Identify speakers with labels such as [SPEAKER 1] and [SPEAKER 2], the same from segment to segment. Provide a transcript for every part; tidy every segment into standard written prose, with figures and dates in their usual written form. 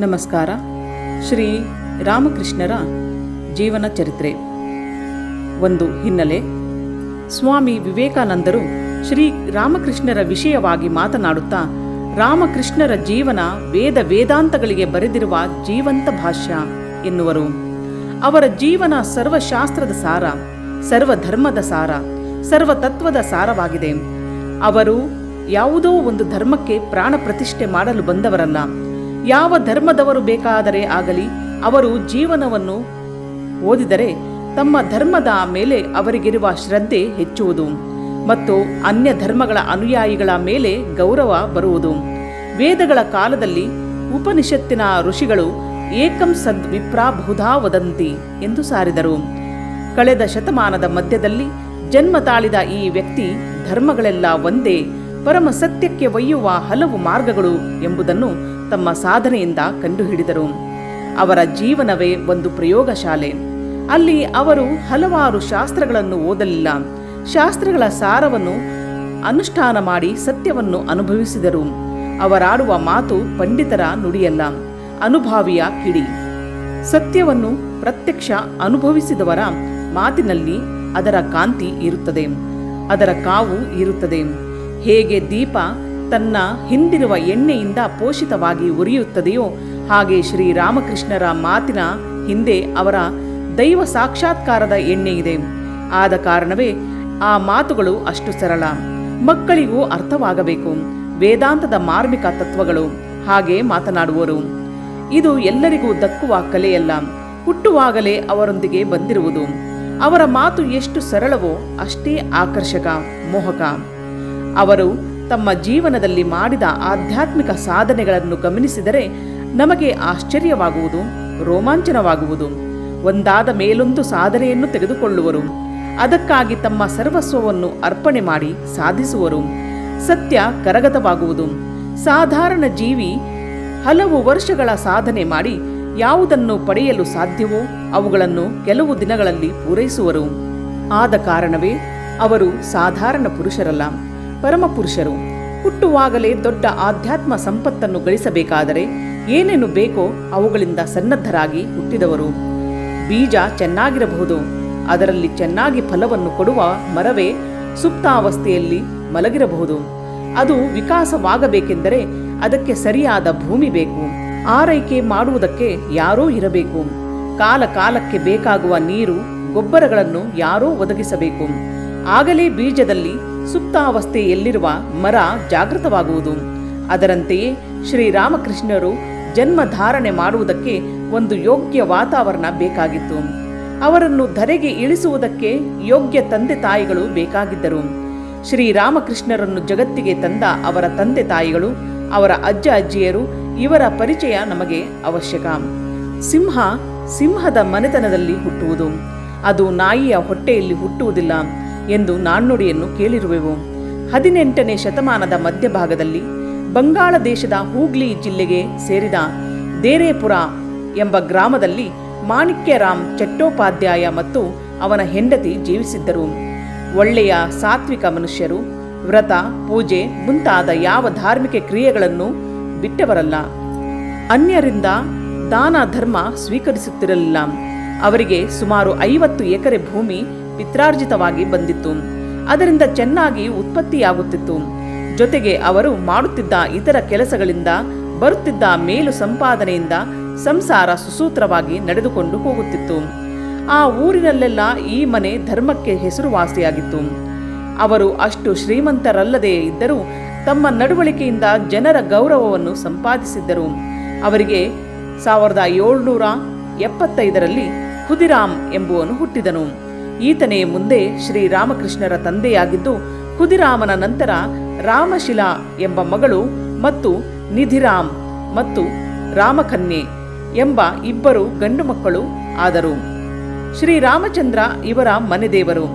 [SPEAKER 1] ನಮಸ್ಕಾರ. ಶ್ರೀ ರಾಮಕೃಷ್ಣರ ಜೀವನ ಚರಿತ್ರೆ. ಒಂದು ಹಿನ್ನೆಲೆ. ಸ್ವಾಮಿ ವಿವೇಕಾನಂದರು ಶ್ರೀ ರಾಮಕೃಷ್ಣರ ವಿಷಯವಾಗಿ ಮಾತನಾಡುತ್ತಾ, ರಾಮಕೃಷ್ಣರ ಜೀವನ ವೇದಾಂತಗಳಿಗೆ ಬರೆದಿರುವ ಜೀವಂತ ಭಾಷ್ಯ ಎನ್ನುವರು. ಅವರ ಜೀವನ ಸರ್ವಶಾಸ್ತ್ರದ ಸಾರ, ಸರ್ವಧರ್ಮದ ಸಾರ, ಸರ್ವತತ್ವದ ಸಾರವಾಗಿದೆ. ಅವರು ಯಾವುದೋ ಒಂದು ಧರ್ಮಕ್ಕೆ ಪ್ರಾಣ ಪ್ರತಿಷ್ಠೆ ಮಾಡಲು ಬಂದವರಲ್ಲ. ಯಾವ ಧರ್ಮದವರು ಬೇಕಾದರೆ ಆಗಲಿ, ಅವರು ಜೀವನವನ್ನು ಓದಿದರೆ ತಮ್ಮ ಧರ್ಮದ ಮೇಲೆ ಅವರಿಗಿರುವ ಶ್ರದ್ಧೆ ಹೆಚ್ಚುವುದು ಮತ್ತು ಅನ್ಯ ಧರ್ಮಗಳ ಅನುಯಾಯಿಗಳ ಮೇಲೆ ಗೌರವ ಬರುವುದು. ವೇದಗಳ ಕಾಲದಲ್ಲಿ ಉಪನಿಷತ್ತಿನ ಋಷಿಗಳು ಏಕಂ ಸದ್ ವಿಪ್ರಾ ಬಹುಧಾ ವದಂತಿ ಎಂದು ಸಾರಿದರು. ಕಳೆದ ಶತಮಾನದ ಮಧ್ಯದಲ್ಲಿ ಜನ್ಮ ತಾಳಿದ ಈ ವ್ಯಕ್ತಿ ಧರ್ಮಗಳೆಲ್ಲ ಒಂದೇ, ಪರಮ ಸತ್ಯಕ್ಕೆ ಒಯ್ಯುವ ಹಲವು ಮಾರ್ಗಗಳು ಎಂಬುದನ್ನು ತಮ್ಮ ಸಾಧನೆಯಿಂದ ಕಂಡುಹಿಡಿದರು. ಅವರ ಜೀವನವೇ ಒಂದು ಪ್ರಯೋಗಶಾಲೆ. ಅಲ್ಲಿ ಅವರು ಹಲವಾರು ಶಾಸ್ತ್ರಗಳನ್ನು ಓದಲಿಲ್ಲ, ಶಾಸ್ತ್ರಗಳ ಸಾರವನ್ನು ಅನುಷ್ಠಾನ ಮಾಡಿ ಸತ್ಯವನ್ನು ಅನುಭವಿಸಿದರು. ಅವರಾಡುವ ಮಾತು ಪಂಡಿತರ ನುಡಿಯಲ್ಲ, ಅನುಭಾವಿಯ ಕಿಡಿ. ಸತ್ಯವನ್ನು ಪ್ರತ್ಯಕ್ಷ ಅನುಭವಿಸಿದವರ ಮಾತಿನಲ್ಲಿ ಅದರ ಕಾಂತಿ ಇರುತ್ತದೆ, ಅದರ ಕಾವು ಇರುತ್ತದೆ. ಹೇಗೆ ದೀಪ ತನ್ನ ಹಿಂದಿರುವ ಎಣ್ಣೆಯಿಂದ ಪೋಷಿತವಾಗಿ ಉರಿಯುತ್ತದೆಯೋ, ಹಾಗೆ ಶ್ರೀರಾಮಕೃಷ್ಣರ ಮಾತಿನ ಹಿಂದೆ ಅವರ ದೈವ ಸಾಕ್ಷಾತ್ಕಾರದ ಎಣ್ಣೆ ಇದೆ. ಆದ ಕಾರಣವೇ ಆ ಮಾತುಗಳು ಅಷ್ಟು ಸರಳ, ಮಕ್ಕಳಿಗೂ ಅರ್ಥವಾಗಬೇಕು. ವೇದಾಂತದ ಮಾರ್ಮಿಕ ತತ್ವಗಳು. ಹಾಗೆ ಮಾತನಾಡುವರು. ಇದು ಎಲ್ಲರಿಗೂ ದಕ್ಕುವ ಕಲೆಯಲ್ಲ, ಹುಟ್ಟುವಾಗಲೇ ಅವರೊಂದಿಗೆ ಬಂದಿರುವುದು. ಅವರ ಮಾತು ಎಷ್ಟು ಸರಳವೋ ಅಷ್ಟೇ ಆಕರ್ಷಕ, ಮೋಹಕ. ಅವರು ತಮ್ಮ ಜೀವನದಲ್ಲಿ ಮಾಡಿದ ಆಧ್ಯಾತ್ಮಿಕ ಸಾಧನೆಗಳನ್ನು ಗಮನಿಸಿದರೆ ನಮಗೆ ಆಶ್ಚರ್ಯವಾಗುವುದು, ರೋಮಾಂಚನವಾಗುವುದು. ಒಂದಾದ ಮೇಲೊಂದು ಸಾಧನೆಯನ್ನು ತೆಗೆದುಕೊಳ್ಳುವರು. ಅದಕ್ಕಾಗಿ ತಮ್ಮ ಸರ್ವಸ್ವವನ್ನು ಅರ್ಪಣೆ ಮಾಡಿ ಸಾಧಿಸುವರು. ಸತ್ಯ ಕರಗತವಾಗುವುದು. ಸಾಧಾರಣ ಜೀವಿ ಹಲವು ವರ್ಷಗಳ ಸಾಧನೆ ಮಾಡಿ ಯಾವುದನ್ನು ಪಡೆಯಲು ಸಾಧ್ಯವೋ ಅವುಗಳನ್ನು ಕೆಲವು ದಿನಗಳಲ್ಲಿ ಪೂರೈಸುವರು. ಆದ ಕಾರಣವೇ ಅವರು ಸಾಧಾರಣ ಪುರುಷರಲ್ಲ, ಪರಮಪುರುಷರು. ಹುಟ್ಟುವಾಗಲೇ ದೊಡ್ಡ ಆಧ್ಯಾತ್ಮ ಸಂಪತ್ತನ್ನು ಗಳಿಸಬೇಕಾದರೆ ಏನೇನು ಬೇಕೋ ಅವುಗಳಿಂದ ಸನ್ನದ್ಧರಾಗಿ ಹುಟ್ಟಿದವರು. ಬೀಜ ಚೆನ್ನಾಗಿರಬಹುದು, ಅದರಲ್ಲಿ ಚೆನ್ನಾಗಿ ಫಲವನ್ನು ಕೊಡುವ ಮರವೇ ಸುಪ್ತಾವಸ್ಥೆಯಲ್ಲಿ ಮಲಗಿರಬಹುದು. ಅದು ವಿಕಾಸವಾಗಬೇಕೆಂದರೆ ಅದಕ್ಕೆ ಸರಿಯಾದ ಭೂಮಿ ಬೇಕು, ಆರೈಕೆ ಮಾಡುವುದಕ್ಕೆ ಯಾರೋ ಇರಬೇಕು. ಕಾಲ ಕಾಲಕ್ಕೆ ಬೇಕಾಗುವ ನೀರು, ಗೊಬ್ಬರಗಳನ್ನು ಯಾರೋ ಒದಗಿಸಬೇಕು. ಆಗಲೇ ಬೀಜದಲ್ಲಿ ಸುಪ್ತಾವಸ್ಥೆಯಲ್ಲಿರುವ ಮರ ಜಾಗೃತವಾಗುವುದು. ಅದರಂತೆಯೇ ಶ್ರೀರಾಮಕೃಷ್ಣರು ಜನ್ಮ ಧಾರಣೆ ಮಾಡುವುದಕ್ಕೆ ಒಂದು ಯೋಗ್ಯ ವಾತಾವರಣ ಬೇಕಾಗಿತ್ತು. ಅವರನ್ನು ಧರೆಗೆ ಇಳಿಸುವುದಕ್ಕೆ ಯೋಗ್ಯ ತಂದೆ ತಾಯಿಗಳು ಬೇಕಾಗಿದ್ದರು. ಶ್ರೀರಾಮಕೃಷ್ಣರನ್ನು ಜಗತ್ತಿಗೆ ತಂದ ಅವರ ತಂದೆ ತಾಯಿಗಳು, ಅವರ ಅಜ್ಜ ಅಜ್ಜಿಯರು, ಇವರ ಪರಿಚಯ ನಮಗೆ ಅವಶ್ಯಕ. ಸಿಂಹ ಸಿಂಹದ ಮನೆತನದಲ್ಲಿ ಹುಟ್ಟುವುದು, ಅದು ನಾಯಿಯ ಹೊಟ್ಟೆಯಲ್ಲಿ ಹುಟ್ಟುವುದಿಲ್ಲ ಎಂದು ನಾಣ್ಣುಡಿಯನ್ನು ಕೇಳಿರುವೆವು. 18ನೇ ಶತಮಾನದ ಮಧ್ಯಭಾಗದಲ್ಲಿ ಬಂಗಾಳ ದೇಶದ ಹೂಗ್ಲಿ ಜಿಲ್ಲೆಗೆ ಸೇರಿದ ದೇರೇಪುರ ಎಂಬ ಗ್ರಾಮದಲ್ಲಿ ಮಾಣಿಕ್ಯರಾಮ್ ಚಟ್ಟೋಪಾಧ್ಯಾಯ ಮತ್ತು ಅವನ ಹೆಂಡತಿ ಜೀವಿಸಿದ್ದರು. ಒಳ್ಳೆಯ ಸಾತ್ವಿಕ ಮನುಷ್ಯರು. ವ್ರತ, ಪೂಜೆ ಮುಂತಾದ ಯಾವ ಧಾರ್ಮಿಕ ಕ್ರಿಯೆಗಳನ್ನು ಬಿಟ್ಟವರಲ್ಲ. ಅನ್ಯರಿಂದ ದಾನ ಧರ್ಮ ಸ್ವೀಕರಿಸುತ್ತಿರಲಿಲ್ಲ. ಅವರಿಗೆ ಸುಮಾರು 50 ಎಕರೆ ಭೂಮಿ ಪಿತ್ರಾರ್ಜಿತವಾಗಿ ಬಂದಿತ್ತು. ಅದರಿಂದ ಚೆನ್ನಾಗಿ ಉತ್ಪತ್ತಿಯಾಗುತ್ತಿತ್ತು. ಜೊತೆಗೆ ಅವರು ಮಾಡುತ್ತಿದ್ದ ಇತರ ಕೆಲಸಗಳಿಂದ ಬರುತ್ತಿದ್ದ ಮೇಲು ಸಂಪಾದನೆಯಿಂದ ಸಂಸಾರ ಸುಸೂತ್ರವಾಗಿ ನಡೆದುಕೊಂಡು ಹೋಗುತ್ತಿತ್ತು. ಆ ಊರಿನಲ್ಲೆಲ್ಲ ಈ ಮನೆ ಧರ್ಮಕ್ಕೆ ಹೆಸರುವಾಸಿಯಾಗಿತ್ತು. ಅವರು ಅಷ್ಟು ಶ್ರೀಮಂತರಲ್ಲದೇ ಇದ್ದರೂ ತಮ್ಮ ನಡವಳಿಕೆಯಿಂದ ಜನರ ಗೌರವವನ್ನು ಸಂಪಾದಿಸಿದ್ದರು. ಅವರಿಗೆ 1775ರಲ್ಲಿ ಖುದಿರಾಮ್ ಎಂಬುವನು ಹುಟ್ಟಿದನು. ಈತನೇ ಮುಂದೆ ಶ್ರೀರಾಮಕೃಷ್ಣರ ತಂದೆಯಾಗಿದ್ದು, ಖುದಿರಾಮನ ನಂತರ ರಾಮಶಿಲಾ ಎಂಬ ಮಗಳು ಮತ್ತು ನಿಧಿರಾಮ್ ಮತ್ತು ರಾಮಕನ್ಯೆ ಎಂಬ ಇಬ್ಬರು ಗಂಡು ಮಕ್ಕಳು ಆದರು. ಶ್ರೀರಾಮಚಂದ್ರ ಇವರ ಮನೆದೇವರು.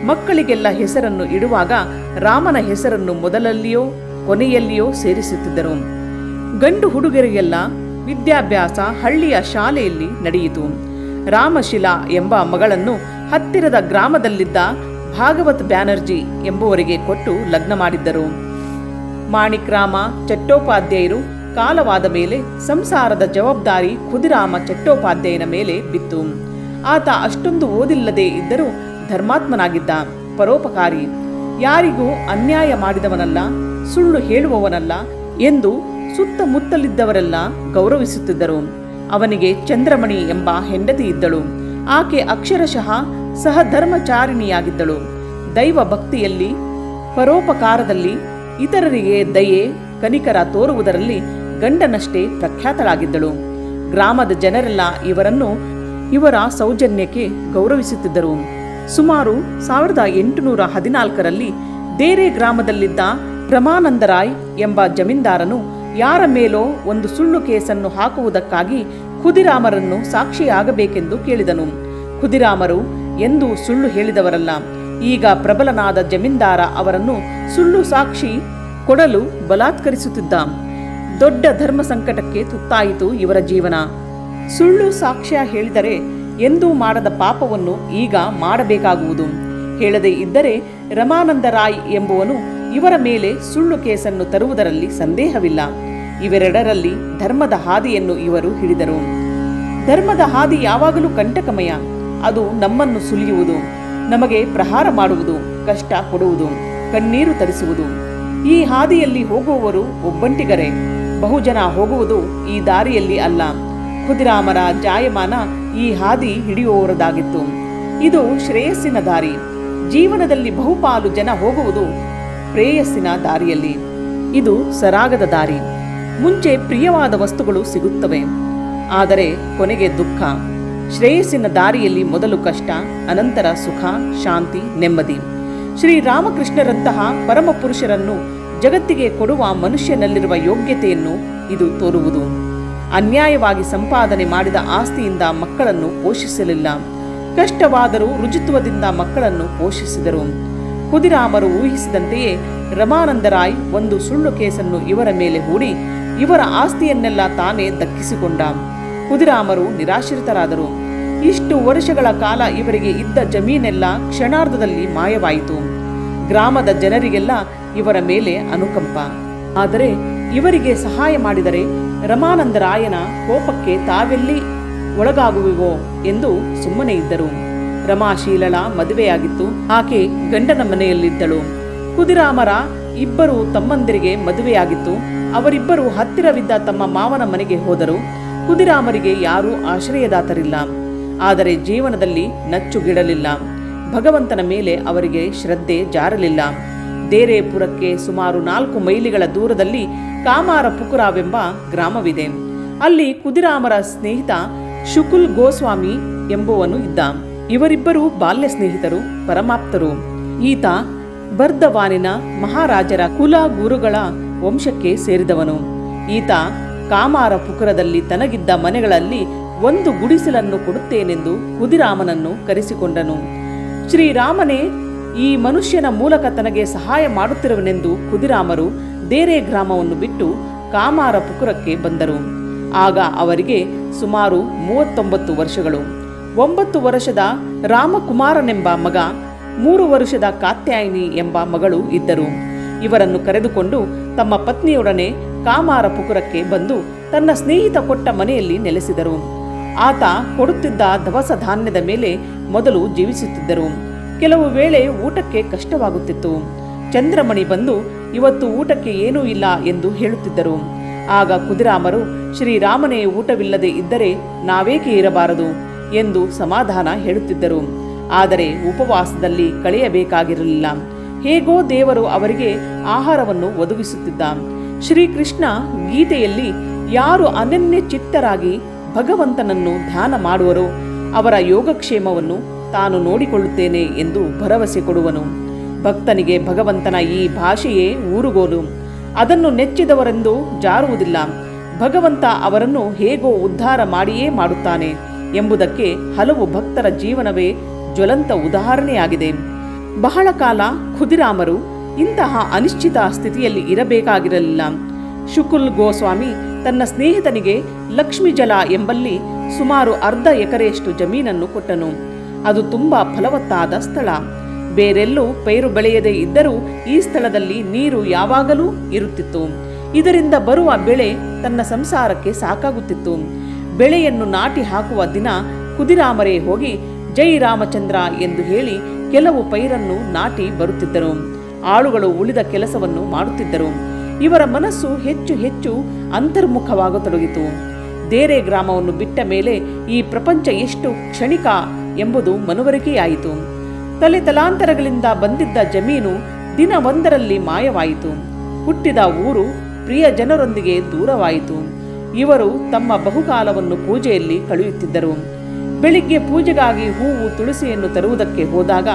[SPEAKER 1] ಮಕ್ಕಳಿಗೆಲ್ಲ ಹೆಸರನ್ನು ಇಡುವಾಗ ರಾಮನ ಹೆಸರನ್ನು ಮೊದಲಲ್ಲಿಯೋ ಕೊನೆಯಲ್ಲಿಯೋ ಸೇರಿಸುತ್ತಿದ್ದರು. ಗಂಡು ಹುಡುಗರಿಗೆಲ್ಲ ವಿದ್ಯಾಭ್ಯಾಸ ಹಳ್ಳಿಯ ಶಾಲೆಯಲ್ಲಿ ನಡೆಯಿತು. ರಾಮಶಿಲಾ ಎಂಬ ಮಗಳನ್ನು ಹತ್ತಿರದ ಗ್ರಾಮದಲ್ಲಿದ್ದ ಭಾಗವತ್ ಬ್ಯಾನರ್ಜಿ ಎಂಬುವರಿಗೆ ಕೊಟ್ಟು ಲಗ್ನ ಮಾಡಿದ್ದರು. ಮಾಣಿಕ್ರಾಮ ಚಟ್ಟೋಪಾಧ್ಯಾಯರು ಕಾಲವಾದ ಮೇಲೆ ಸಂಸಾರದ ಜವಾಬ್ದಾರಿ ಖುದಿರಾಮ ಚಟ್ಟೋಪಾಧ್ಯಾಯನ ಮೇಲೆ ಬಿತ್ತು. ಆತ ಅಷ್ಟೊಂದು ಓದಿಲ್ಲದೆ ಇದ್ದರೂ ಧರ್ಮಾತ್ಮನಾಗಿದ್ದ, ಪರೋಪಕಾರಿ, ಯಾರಿಗೂ ಅನ್ಯಾಯ ಮಾಡಿದವನಲ್ಲ, ಸುಳ್ಳು ಹೇಳುವವನಲ್ಲ ಎಂದು ಸುತ್ತಮುತ್ತಲಿದ್ದವರೆಲ್ಲ ಗೌರವಿಸುತ್ತಿದ್ದರು. ಅವನಿಗೆ ಚಂದ್ರಮಣಿ ಎಂಬ ಹೆಂಡತಿ ಇದ್ದಳು. ಆಕೆ ಅಕ್ಷರಶಃ ಸಹಧರ್ಮಚಾರಿಣಿಯಾಗಿದ್ದಳು. ದೈವ ಭಕ್ತಿಯಲ್ಲಿ, ಪರೋಪಕಾರದಲ್ಲಿ, ಇತರರಿಗೆ ದಯೆ ಕನಿಕರ ತೋರುವುದರಲ್ಲಿ ಗಂಡನಷ್ಟೇ ಪ್ರಖ್ಯಾತಳಾಗಿದ್ದಳು. ಗ್ರಾಮದ ಜನರೆಲ್ಲ ಇವರ ಸೌಜನ್ಯಕ್ಕೆ ಗೌರವಿಸುತ್ತಿದ್ದರು. ಸುಮಾರು 1814ರಲ್ಲಿ ದೇರೆ ಗ್ರಾಮದಲ್ಲಿದ್ದ ಬ್ರಹ್ಮಾನಂದರಾಯ್ ಎಂಬ ಜಮೀನ್ದಾರನು ಯಾರ ಮೇಲೋ ಒಂದು ಸುಳ್ಳು ಕೇಸನ್ನು ಹಾಕುವುದಕ್ಕಾಗಿ ಖುದಿರಾಮರನ್ನು ಸಾಕ್ಷಿಯಾಗಬೇಕೆಂದು ಕೇಳಿದನು. ಖುದಿರಾಮರು ಎಂದೂ ಸುಳ್ಳು ಹೇಳಿದವರಲ್ಲ. ಈಗ ಪ್ರಬಲನಾದ ಜಮೀನ್ದಾರ ಅವರನ್ನು ಸುಳ್ಳು ಸಾಕ್ಷಿ ಕೊಡಲು ಬಲಾತ್ಕರಿಸುತ್ತಿದ್ದ. ದೊಡ್ಡ ಧರ್ಮ ಸಂಕಟಕ್ಕೆ ತುತ್ತಾಯಿತು ಇವರ ಜೀವನ. ಸುಳ್ಳು ಸಾಕ್ಷ್ಯ ಹೇಳಿದರೆ ಎಂದೂ ಮಾಡದ ಪಾಪವನ್ನು ಈಗ ಮಾಡಬೇಕಾಗುವುದು. ಹೇಳದೇ ಇದ್ದರೆ ರಮಾನಂದರಾಯ್ ಎಂಬುವನು ಇವರ ಮೇಲೆ ಸುಳ್ಳು ಕೇಸನ್ನು ತರುವುದರಲ್ಲಿ ಸಂದೇಹವಿಲ್ಲ. ಇವೆರಡರಲ್ಲಿ ಧರ್ಮದ ಹಾದಿಯನ್ನು ಇವರು ಹಿಡಿದರು. ಧರ್ಮದ ಹಾದಿ ಯಾವಾಗಲೂ ಕಂಟಕಮಯ. ಅದು ನಮ್ಮನ್ನು ಸುಲಿಯುವುದು, ನಮಗೆ ಪ್ರಹಾರ ಮಾಡುವುದು, ಕಷ್ಟ ಕೊಡುವುದು, ಕಣ್ಣೀರು ತರಿಸುವುದು. ಈ ಹಾದಿಯಲ್ಲಿ ಹೋಗುವವರು ಒಬ್ಬಂಟಿಗರೇ. ಬಹುಜನ ಹೋಗುವುದು ಈ ದಾರಿಯಲ್ಲಿ ಅಲ್ಲ. ಖುದಿರಾಮರ ಜಾಯಮಾನ ಈ ಹಾದಿ ಹಿಡಿಯುವವರದಾಗಿತ್ತು. ಇದು ಶ್ರೇಯಸ್ಸಿನ ದಾರಿ. ಜೀವನದಲ್ಲಿ ಬಹುಪಾಲು ಜನ ಹೋಗುವುದು ಪ್ರೇಯಸ್ಸಿನ ದಾರಿಯಲ್ಲಿ. ಇದು ಸರಾಗದ ದಾರಿ. ಮುಂಚೆ ಪ್ರಿಯವಾದ ವಸ್ತುಗಳು ಸಿಗುತ್ತವೆ, ಆದರೆ ಕೊನೆಗೆ ದುಃಖ. ಶ್ರೇಯಸ್ಸಿನ ದಾರಿಯಲ್ಲಿ ಮೊದಲು ಕಷ್ಟ, ಅನಂತರ ಸುಖ, ಶಾಂತಿ, ನೆಮ್ಮದಿ. ಶ್ರೀರಾಮಕೃಷ್ಣರಂತಹ ಪರಮ ಪುರುಷರನ್ನು ಜಗತ್ತಿಗೆ ಕೊಡುವ ಮನುಷ್ಯನಲ್ಲಿರುವ ಯೋಗ್ಯತೆಯನ್ನು ಇದು ತೋರುವುದು. ಅನ್ಯಾಯವಾಗಿ ಸಂಪಾದನೆ ಮಾಡಿದ ಆಸ್ತಿಯಿಂದ ಮಕ್ಕಳನ್ನು ಪೋಷಿಸಲಿಲ್ಲ. ಕಷ್ಟವಾದರೂ ರುಜುತ್ವದಿಂದ ಮಕ್ಕಳನ್ನು ಪೋಷಿಸಿದರು. ಖುದಿರಾಮರು ಊಹಿಸಿದಂತೆಯೇ ರಮಾನಂದರಾಯ್ ಒಂದು ಸುಳ್ಳು ಕೇಸನ್ನು ಇವರ ಮೇಲೆ ಹೂಡಿ ಇವರ ಆಸ್ತಿಯನ್ನೆಲ್ಲ ತಾನೇ ದಕ್ಕಿಸಿಕೊಂಡ. ಖುದಿರಾಮರು ನಿರಾಶ್ರಿತರಾದರು. ಇಷ್ಟು ವರ್ಷಗಳ ಕಾಲ ಇವರಿಗೆ ಇದ್ದ ಜಮೀನೆಲ್ಲ ಕ್ಷಣಾರ್ಧದಲ್ಲಿ ಮಾಯವಾಯಿತು. ಗ್ರಾಮದ ಜನರಿಗೆಲ್ಲ ಇವರ ಮೇಲೆ ಅನುಕಂಪ. ಆದರೆ ಇವರಿಗೆ ಸಹಾಯ ಮಾಡಿದರೆ ರಮಾನಂದರಾಯನ ಕೋಪಕ್ಕೆ ತಾವೆಲ್ಲಿ ಒಳಗಾಗುವೆವೋ ಎಂದು ಸುಮ್ಮನೆ ಇದ್ದರು. ರಮಾಶೀಲಳ ಮದುವೆಯಾಗಿತ್ತು. ಆಕೆ ಗಂಡನ ಮನೆಯಲ್ಲಿದ್ದಳು. ಖುದಿರಾಮರ ಇಬ್ಬರು ತಮ್ಮಂದಿರಿಗೆ ಮದುವೆಯಾಗಿತ್ತು. ಅವರಿಬ್ಬರು ಹತ್ತಿರವಿದ್ದ ತಮ್ಮ ಮಾವನ ಮನೆಗೆ ಹೋದರು. ಖುದಿರಾಮರಿಗೆ ಯಾರೂ ಆಶ್ರಯದಾತರಿಲ್ಲ. ಆದರೆ ಜೀವನದಲ್ಲಿ ನಚ್ಚುಗಿಡಲಿಲ್ಲ. ಭಗವಂತನ ಮೇಲೆ ಅವರಿಗೆ ಶ್ರದ್ಧೆ ಜಾರಲಿಲ್ಲ. ದೇರೇಪುರಕ್ಕೆ ಸುಮಾರು 4 ಮೈಲಿಗಳ ದೂರದಲ್ಲಿ ಕಾಮಾರಪುಕುರವೆಂಬ ಗ್ರಾಮವಿದೆ. ಅಲ್ಲಿ ಖುದಿರಾಮರ ಸ್ನೇಹಿತ ಶುಕುಲ್ ಗೋಸ್ವಾಮಿ ಎಂಬುವನು ಇದ್ದ. ಇವರಿಬ್ಬರು ಬಾಲ್ಯ ಸ್ನೇಹಿತರು, ಪರಮಾಪ್ತರು. ಈತ ಬರ್ದವಾನಿನ ಮಹಾರಾಜರ ಕುಲ ಗುರುಗಳ ವಂಶಕ್ಕೆ ಸೇರಿದವನು. ಈತ ಕಾಮಾರಪುಕುರದಲ್ಲಿ ತನಗಿದ್ದ ಮನೆಗಳಲ್ಲಿ ಒಂದು ಗುಡಿಸಲನ್ನು ಕೊಡುತ್ತೇನೆಂದು ಖುದಿರಾಮನನ್ನು ಕರೆಸಿಕೊಂಡನು. ಶ್ರೀರಾಮನೇ ಈ ಮನುಷ್ಯನ ಮೂಲಕ ತನಗೆ ಸಹಾಯ ಮಾಡುತ್ತಿರುವನೆಂದು ಖುದಿರಾಮರು ದೇರೆ ಗ್ರಾಮವನ್ನು ಬಿಟ್ಟು ಕಾಮಾರಪುಕುರಕ್ಕೆ ಬಂದರು. ಆಗ ಅವರಿಗೆ ಸುಮಾರು 39 ವರ್ಷಗಳು. 9 ವರ್ಷದ ರಾಮಕುಮಾರನೆಂಬ ಮಗ, 3 ವರ್ಷದ ಕಾತ್ಯಾಯಿನಿ ಎಂಬ ಮಗಳು ಇದ್ದರು. ಇವರನ್ನು ಕರೆದುಕೊಂಡು ತಮ್ಮ ಪತ್ನಿಯೊಡನೆ ಕಾಮಾರಪುಕುರಕ್ಕೆ ಬಂದು ತನ್ನ ಸ್ನೇಹಿತ ಕೊಟ್ಟ ಮನೆಯಲ್ಲಿ ನೆಲೆಸಿದರು. ಆತ ಕೊಡುತ್ತಿದ್ದ ದವಸ ಧಾನ್ಯದ ಮೇಲೆ ಮೊದಲು ಜೀವಿಸುತ್ತಿದ್ದರು. ಕೆಲವು ವೇಳೆ ಊಟಕ್ಕೆ ಕಷ್ಟವಾಗುತ್ತಿತ್ತು. ಚಂದ್ರಮಣಿ ಬಂದು ಇವತ್ತು ಊಟಕ್ಕೆ ಏನೂ ಇಲ್ಲ ಎಂದು ಹೇಳುತ್ತಿದ್ದರು. ಆಗ ಖುದಿರಾಮರು ಶ್ರೀರಾಮನೇ ಊಟವಿಲ್ಲದೆ ಇದ್ದರೆ ನಾವೇಕೆ ಇರಬಾರದು ಎಂದು ಸಮಾಧಾನ ಹೇಳುತ್ತಿದ್ದರು. ಆದರೆ ಉಪವಾಸದಲ್ಲಿ ಕಳೆಯಬೇಕಾಗಿರಲಿಲ್ಲ. ಹೇಗೋ ದೇವರು ಅವರಿಗೆ ಆಹಾರವನ್ನು ಒದಗಿಸುತ್ತಿದ್ದ. ಶ್ರೀಕೃಷ್ಣ ಗೀತೆಯಲ್ಲಿ ಯಾರು ಅನನ್ಯ ಚಿತ್ತರಾಗಿ ಭಗವಂತನನ್ನು ಧ್ಯಾನ ಮಾಡುವರೋ ಅವರ ಯೋಗಕ್ಷೇಮವನ್ನು ತಾನು ನೋಡಿಕೊಳ್ಳುತ್ತೇನೆ ಎಂದು ಭರವಸೆ ಕೊಡುವನು. ಭಕ್ತನಿಗೆ ಭಗವಂತನ ಈ ಭಾಷೆಯೇ ಊರುಗೋಲು. ಅದನ್ನು ನೆಚ್ಚಿದವರೆಂದು ಜಾರುವುದಿಲ್ಲ. ಭಗವಂತ ಅವರನ್ನು ಹೇಗೋ ಉದ್ಧಾರ ಮಾಡಿಯೇ ಮಾಡುತ್ತಾನೆ ಎಂಬುದಕ್ಕೆ ಹಲವು ಭಕ್ತರ ಜೀವನವೇ ಜ್ವಲಂತ ಉದಾಹರಣೆಯಾಗಿದೆ. ಬಹಳ ಕಾಲ ಖುದಿರಾಮರು ಇಂತಹ ಅನಿಶ್ಚಿತ ಸ್ಥಿತಿಯಲ್ಲಿ ಇರಬೇಕಾಗಿರಲಿಲ್ಲ. ಶುಕುಲ್ ಗೋಸ್ವಾಮಿ ತನ್ನ ಸ್ನೇಹಿತನಿಗೆ ಲಕ್ಷ್ಮೀಜಲ ಎಂಬಲ್ಲಿ ಸುಮಾರು 1/2 ಎಕರೆಯಷ್ಟು ಜಮೀನನ್ನು ಕೊಟ್ಟನು. ಅದು ತುಂಬಾ ಫಲವತ್ತಾದ ಸ್ಥಳ. ಬೇರೆಲ್ಲೂ ಪೈರು ಬೆಳೆಯದೇ ಇದ್ದರೂ ಈ ಸ್ಥಳದಲ್ಲಿ ನೀರು ಯಾವಾಗಲೂ ಇರುತ್ತಿತ್ತು. ಇದರಿಂದ ಬರುವ ಬೆಳೆ ತನ್ನ ಸಂಸಾರಕ್ಕೆ ಸಾಕಾಗುತ್ತಿತ್ತು. ಬೆಳೆಯನ್ನು ನಾಟಿ ಹಾಕುವ ದಿನ ಖುದಿರಾಮರೇ ಹೋಗಿ ಜೈ ರಾಮಚಂದ್ರ ಎಂದು ಹೇಳಿ ಕೆಲವು ಪೈರನ್ನು ನಾಟಿ ಬರುತ್ತಿದ್ದರು. ಆಳುಗಳು ಉಳಿದ ಕೆಲಸವನ್ನು ಮಾಡುತ್ತಿದ್ದರು. ಇವರ ಮನಸ್ಸು ಹೆಚ್ಚು ಹೆಚ್ಚು ಅಂತರ್ಮುಖವಾಗತೊಡಗಿತು. ದೇರೆ ಗ್ರಾಮವನ್ನು ಬಿಟ್ಟ ಮೇಲೆ ಈ ಪ್ರಪಂಚ ಎಷ್ಟು ಕ್ಷಣಿಕ ಎಂಬುದು ಮನವರಿಕೆಯಾಯಿತು. ತಲೆ ತಲಾಂತರಗಳಿಂದ ಬಂದಿದ್ದ ಜಮೀನು ದಿನ ಒಂದರಲ್ಲಿ ಮಾಯವಾಯಿತು. ಹುಟ್ಟಿದ ಊರು ಪ್ರಿಯ ಜನರೊಂದಿಗೆ ದೂರವಾಯಿತು. ಇವರು ತಮ್ಮ ಬಹುಕಾಲವನ್ನು ಪೂಜೆಯಲ್ಲಿ ಕಳೆಯುತ್ತಿದ್ದರು. ಬೆಳಿಗ್ಗೆ ಪೂಜೆಗಾಗಿ ಹೂವು ತುಳಸಿಯನ್ನು ತರುವುದಕ್ಕೆ ಹೋದಾಗ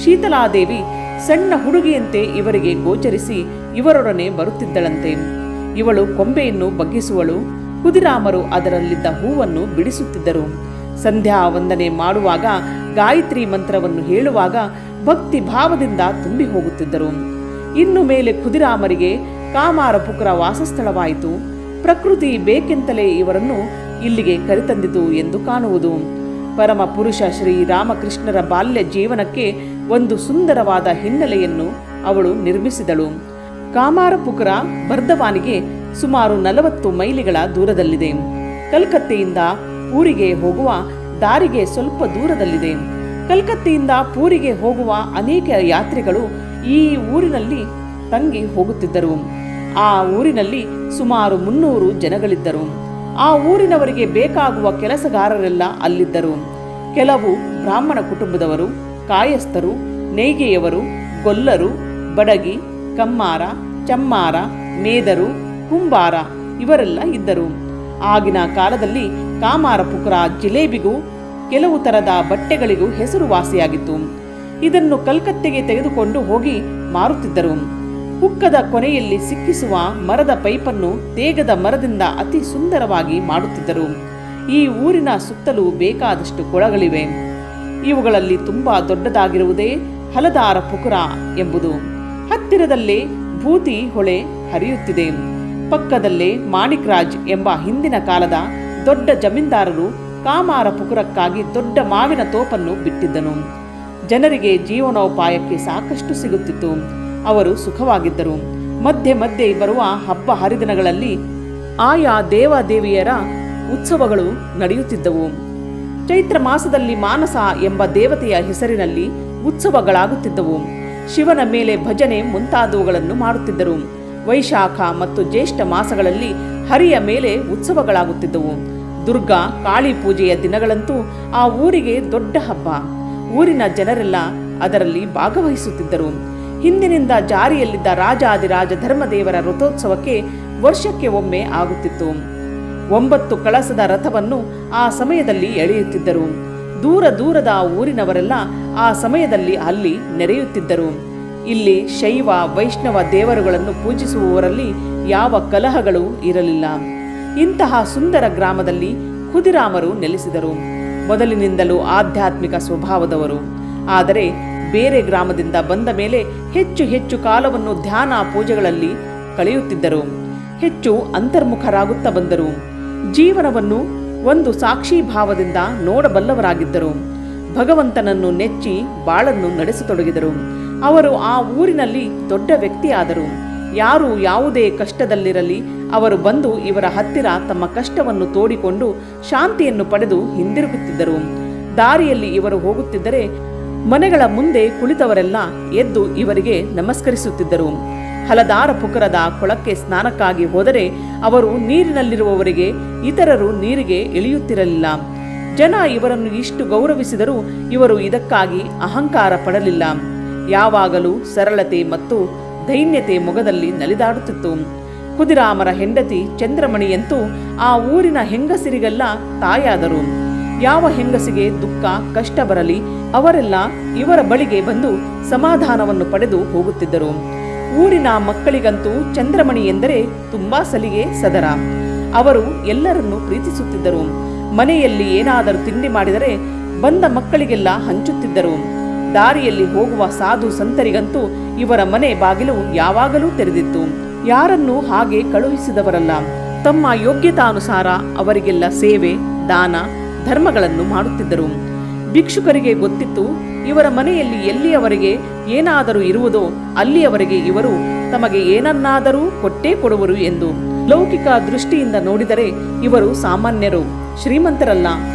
[SPEAKER 1] ಶೀತಲಾದೇವಿ ಸಣ್ಣ ಹುಡುಗಿಯಂತೆ ಇವರಿಗೆ ಗೋಚರಿಸಿ ಇವರೊಡನೆ ಬರುತ್ತಿದ್ದಳಂತೆ. ಇವಳು ಕೊಂಬೆಯನ್ನು ಬಗ್ಗಿಸುವಳು. ಖುದಿರಾಮರು ಅದರಲ್ಲಿದ್ದ ಹೂವನ್ನು ಬಿಡಿಸುತ್ತಿದ್ದರು. ಸಂಧ್ಯಾ ವಂದನೆ ಮಾಡುವಾಗ ಗಾಯತ್ರಿ ಮಂತ್ರವನ್ನು ಹೇಳುವಾಗ ಭಕ್ತಿ ಭಾವದಿಂದ ತುಂಬಿ ಹೋಗುತ್ತಿದ್ದರು. ಇನ್ನು ಮೇಲೆ ಖುದಿರಾಮರಿಗೆ ಕಾಮಾರಪುಕರ ವಾಸಸ್ಥಳವಾಯಿತು. ಪ್ರಕೃತಿ ಬೇಕೆಂತಲೇ ಇವರನ್ನು ಇಲ್ಲಿಗೆ ಕರೆತಂದಿತು ಎಂದು ಕಾಣುವುದು. ಪರಮ ಪುರುಷ ಶ್ರೀ ರಾಮಕೃಷ್ಣರ ಬಾಲ್ಯ ಜೀವನಕ್ಕೆ ಒಂದು ಸುಂದರವಾದ ಹಿನ್ನೆಲೆಯನ್ನು ಅವಳು ನಿರ್ಮಿಸಿದಳು. ಕಾಮಾರಪುಕರ ಬರ್ದವಾನಿಗೆ ಸುಮಾರು 40 ಮೈಲಿಗಳ ದೂರದಲ್ಲಿದೆ. ಕಲ್ಕತ್ತೆಯಿಂದ ಪೂರಿಗೆ ಹೋಗುವ ದಾರಿಗೆ ಸ್ವಲ್ಪ ದೂರದಲ್ಲಿದೆ. ಕಲ್ಕತ್ತೆಯಿಂದ ಪೂರಿಗೆ ಹೋಗುವ ಅನೇಕ ಯಾತ್ರಿಗಳು ಈ ಊರಿನಲ್ಲಿ ತಂಗಿ ಹೋಗುತ್ತಿದ್ದರು. ಆ ಊರಿನಲ್ಲಿ ಸುಮಾರು 300 ಜನಗಳಿದ್ದರು. ಆ ಊರಿನವರಿಗೆ ಬೇಕಾಗುವ ಕೆಲಸಗಾರರೆಲ್ಲ ಅಲ್ಲಿದ್ದರು. ಕೆಲವು ಬ್ರಾಹ್ಮಣ ಕುಟುಂಬದವರು, ಕಾಯಸ್ಥರು, ನೇಯ್ಗೆಯವರು, ಗೊಲ್ಲರು, ಬಡಗಿ, ಕಮ್ಮಾರ, ಚಮ್ಮಾರ, ಮೇದರು, ಕುಂಬಾರ ಇವರೆಲ್ಲ ಇದ್ದರು. ಆಗಿನ ಕಾಲದಲ್ಲಿ ಕಾಮಾರಪುಕರ ಜಿಲೇಬಿಗೂ ಕೆಲವು ತರದ ಬಟ್ಟೆಗಳಿಗೂ ಹೆಸರುವಾಸಿಯಾಗಿತ್ತು. ಇದನ್ನು ಕಲ್ಕತ್ತೆಗೆ ತೆಗೆದುಕೊಂಡು ಹೋಗಿ ಮಾರುತ್ತಿದ್ದರು. ಹುಕ್ಕದ ಕೊನೆಯಲ್ಲಿ ಸಿಕ್ಕಿಸುವ ಮರದ ಪೈಪನ್ನು ತೇಗದ ಮರದಿಂದ ಅತಿ ಸುಂದರವಾಗಿ ಮಾಡುತ್ತಿದ್ದರು. ಈ ಊರಿನ ಸುತ್ತಲೂ ಬೇಕಾದಷ್ಟು ಕೊಳಗಳಿವೆ. ಇವುಗಳಲ್ಲಿ ತುಂಬಾ ದೊಡ್ಡದಾಗಿರುವುದೇ ಹಲದಾರಪುಕುರ ಎಂಬುದು. ಹತ್ತಿರದಲ್ಲೇ ಭೂತಿ ಹೊಳೆ ಹರಿಯುತ್ತಿದೆ. ಪಕ್ಕದಲ್ಲೇ ಮಾಣಿಕ್ರಾಜ್ ಎಂಬ ಹಿಂದಿನ ಕಾಲದ ದೊಡ್ಡ ಜಮೀನ್ದಾರರು ಕಾಮಾರಪುಕುರಕ್ಕಾಗಿ ದೊಡ್ಡ ಮಾವಿನ ತೋಪನ್ನು ಬಿಟ್ಟಿದ್ದನು. ಜನರಿಗೆ ಜೀವನೋಪಾಯಕ್ಕೆ ಸಾಕಷ್ಟು ಸಿಗುತ್ತಿತ್ತು. ಅವರು ಸುಖವಾಗಿದ್ದರು. ಮಧ್ಯೆ ಮಧ್ಯೆ ಬರುವ ಹಬ್ಬ ಹರಿದಿನಗಳಲ್ಲಿ ಆಯಾ ದೇವಾದೇವಿಯರ ಉತ್ಸವಗಳು ನಡೆಯುತ್ತಿದ್ದವು. ಚೈತ್ರ ಮಾಸದಲ್ಲಿ ಮಾನಸ ಎಂಬ ದೇವತೆಯ ಹೆಸರಿನಲ್ಲಿ ಉತ್ಸವಗಳಾಗುತ್ತಿದ್ದವು. ಶಿವನ ಮೇಲೆ ಭಜನೆ ಮುಂತಾದವುಗಳನ್ನು ಮಾಡುತ್ತಿದ್ದರು. ವೈಶಾಖ ಮತ್ತು ಜ್ಯೇಷ್ಠ ಮಾಸಗಳಲ್ಲಿ ಹರಿಯ ಮೇಲೆ ಉತ್ಸವಗಳಾಗುತ್ತಿದ್ದವು. ದುರ್ಗಾ ಕಾಳಿ ಪೂಜೆಯ ದಿನಗಳಂತೂ ಆ ಊರಿಗೆ ದೊಡ್ಡ ಹಬ್ಬ. ಊರಿನ ಜನರೆಲ್ಲ ಅದರಲ್ಲಿ ಭಾಗವಹಿಸುತ್ತಿದ್ದರು. ಹಿಂದಿನಿಂದ ಜಾರಿಯಲ್ಲಿದ್ದ ರಾಜಾದಿರಾಜ ಧರ್ಮದೇವರ ರಥೋತ್ಸವಕ್ಕೆ ವರ್ಷಕ್ಕೆ ಒಮ್ಮೆ ಆಗುತ್ತಿತ್ತು. 9 ಕಳಸದ ರಥವನ್ನು ಆ ಸಮಯದಲ್ಲಿ ಎಳೆಯುತ್ತಿದ್ದರು. ದೂರ ದೂರದ ಊರಿನವರೆಲ್ಲ ಆ ಸಮಯದಲ್ಲಿ ಅಲ್ಲಿ ನೆರೆಯುತ್ತಿದ್ದರು. ಇಲ್ಲಿ ಶೈವ ವೈಷ್ಣವ ದೇವರುಗಳನ್ನು ಪೂಜಿಸುವವರಲ್ಲಿ ಯಾವ ಕಲಹಗಳು ಇರಲಿಲ್ಲ. ಇಂತಹ ಸುಂದರ ಗ್ರಾಮದಲ್ಲಿ ಖುದಿರಾಮರು ನೆಲೆಸಿದರು. ಮೊದಲಿನಿಂದಲೂ ಆಧ್ಯಾತ್ಮಿಕ ಸ್ವಭಾವದವರು. ಆದರೆ ಬೇರೆ ಗ್ರಾಮದಿಂದ ಬಂದ ಮೇಲೆ ಹೆಚ್ಚು ಹೆಚ್ಚು ಕಾಲವನ್ನು ಧ್ಯಾನ ಪೂಜೆಗಳಲ್ಲಿ ಕಳೆಯುತ್ತಿದ್ದರು. ಹೆಚ್ಚು ಅಂತರ್ಮುಖರಾಗುತ್ತಾ ಬಂದರು. ಜೀವನವನ್ನು ಒಂದು ಸಾಕ್ಷಿ ಭಾವದಿಂದ ನೋಡಬಲ್ಲವರಾಗಿದ್ದರು. ಭಗವಂತನನ್ನು ನೆಚ್ಚಿ ಬಾಳನ್ನು ನಡೆಸತೊಡಗಿದರು. ಅವರು ಆ ಊರಿನಲ್ಲಿ ದೊಡ್ಡ ವ್ಯಕ್ತಿಯಾದರು. ಯಾರು ಯಾವುದೇ ಕಷ್ಟದಲ್ಲಿರಲಿ ಅವರು ಬಂದು ಇವರ ಹತ್ತಿರ ತಮ್ಮ ಕಷ್ಟವನ್ನು ತೋಡಿಕೊಂಡು ಶಾಂತಿಯನ್ನು ಪಡೆದು ಹಿಂದಿರುಗುತ್ತಿದ್ದರು. ದಾರಿಯಲ್ಲಿ ಇವರು ಹೋಗುತ್ತಿದ್ದರೆ ಮನೆಗಳ ಮುಂದೆ ಕುಳಿತವರೆಲ್ಲ ಎದ್ದು ಇವರಿಗೆ ನಮಸ್ಕರಿಸುತ್ತಿದ್ದರು. ಹಲದಾರಪುಕರದ ಕೊಳಕ್ಕೆ ಸ್ನಾನಕ್ಕಾಗಿ ಹೋದರೆ ಅವರು ನೀರಿನಲ್ಲಿರುವವರಿಗೆ ಇತರರು ನೀರಿಗೆ ಇಳಿಯುತ್ತಿರಲಿಲ್ಲ. ಜನ ಇವರನ್ನು ಇಷ್ಟು ಗೌರವಿಸಿದರೂ ಇವರು ಇದಕ್ಕಾಗಿ ಅಹಂಕಾರ ಪಡಲಿಲ್ಲ. ಯಾವಾಗಲೂ ಸರಳತೆ ಮತ್ತು ದೈನ್ಯತೆ ಮೊಗದಲ್ಲಿ ನಲಿದಾಡುತ್ತಿತ್ತು. ಖುದಿರಾಮರ ಹೆಂಡತಿ ಚಂದ್ರಮಣಿಯಂತೂ ಆ ಊರಿನ ಹೆಂಗಸರಿಗೆಲ್ಲ ತಾಯಾದರು. ಯಾವ ಹೆಂಗಸಿಗೆ ದುಃಖ ಕಷ್ಟ ಬರಲಿ ಅವರೆಲ್ಲ ಇವರ ಬಳಿಗೆ ಬಂದು ಸಮಾಧಾನವನ್ನು ಪಡೆದು ಹೋಗುತ್ತಿದ್ದರು. ಊರಿನ ಮಕ್ಕಳಿಗಂತೂ ಚಂದ್ರಮಣಿ ಎಂದರೆ ತುಂಬಾ ಸಲಿಗೆ ಸದರ. ಅವರು ಎಲ್ಲರನ್ನೂ ಪ್ರೀತಿಸುತ್ತಿದ್ದರು. ಮನೆಯಲ್ಲಿ ಏನಾದರೂ ತಿಂಡಿ ಮಾಡಿದರೆ ಬಂದ ಮಕ್ಕಳಿಗೆಲ್ಲ ಹಂಚುತ್ತಿದ್ದರು. ದಾರಿಯಲ್ಲಿ ಹೋಗುವ ಸಾಧು ಸಂತರಿಗಂತೂ ಇವರ ಮನೆ ಬಾಗಿಲು ಯಾವಾಗಲೂ ತೆರೆದಿತ್ತು. ಯಾರನ್ನೂ ಹಾಗೆ ಕಳುಹಿಸಿದವರಲ್ಲ. ತಮ್ಮ ಯೋಗ್ಯತಾನುಸಾರ ಅವರಿಗೆಲ್ಲ ಸೇವೆ ದಾನ ಧರ್ಮಗಳನ್ನು ಮಾಡುತ್ತಿದ್ದರು. ಭಿಕ್ಷುಕರಿಗೆ ಗೊತ್ತಿತ್ತು ಇವರ ಮನೆಯಲ್ಲಿ ಎಲ್ಲಿಯವರೆಗೆ ಏನಾದರೂ ಇರುವುದೋ ಅಲ್ಲಿಯವರೆಗೆ ಇವರು ತಮಗೆ ಏನನ್ನಾದರೂ ಕೊಟ್ಟೇ ಕೊಡುವರು ಎಂದು. ಲೌಕಿಕ ದೃಷ್ಟಿಯಿಂದ ನೋಡಿದರೆ ಇವರು ಸಾಮಾನ್ಯರು, ಶ್ರೀಮಂತರಲ್ಲ,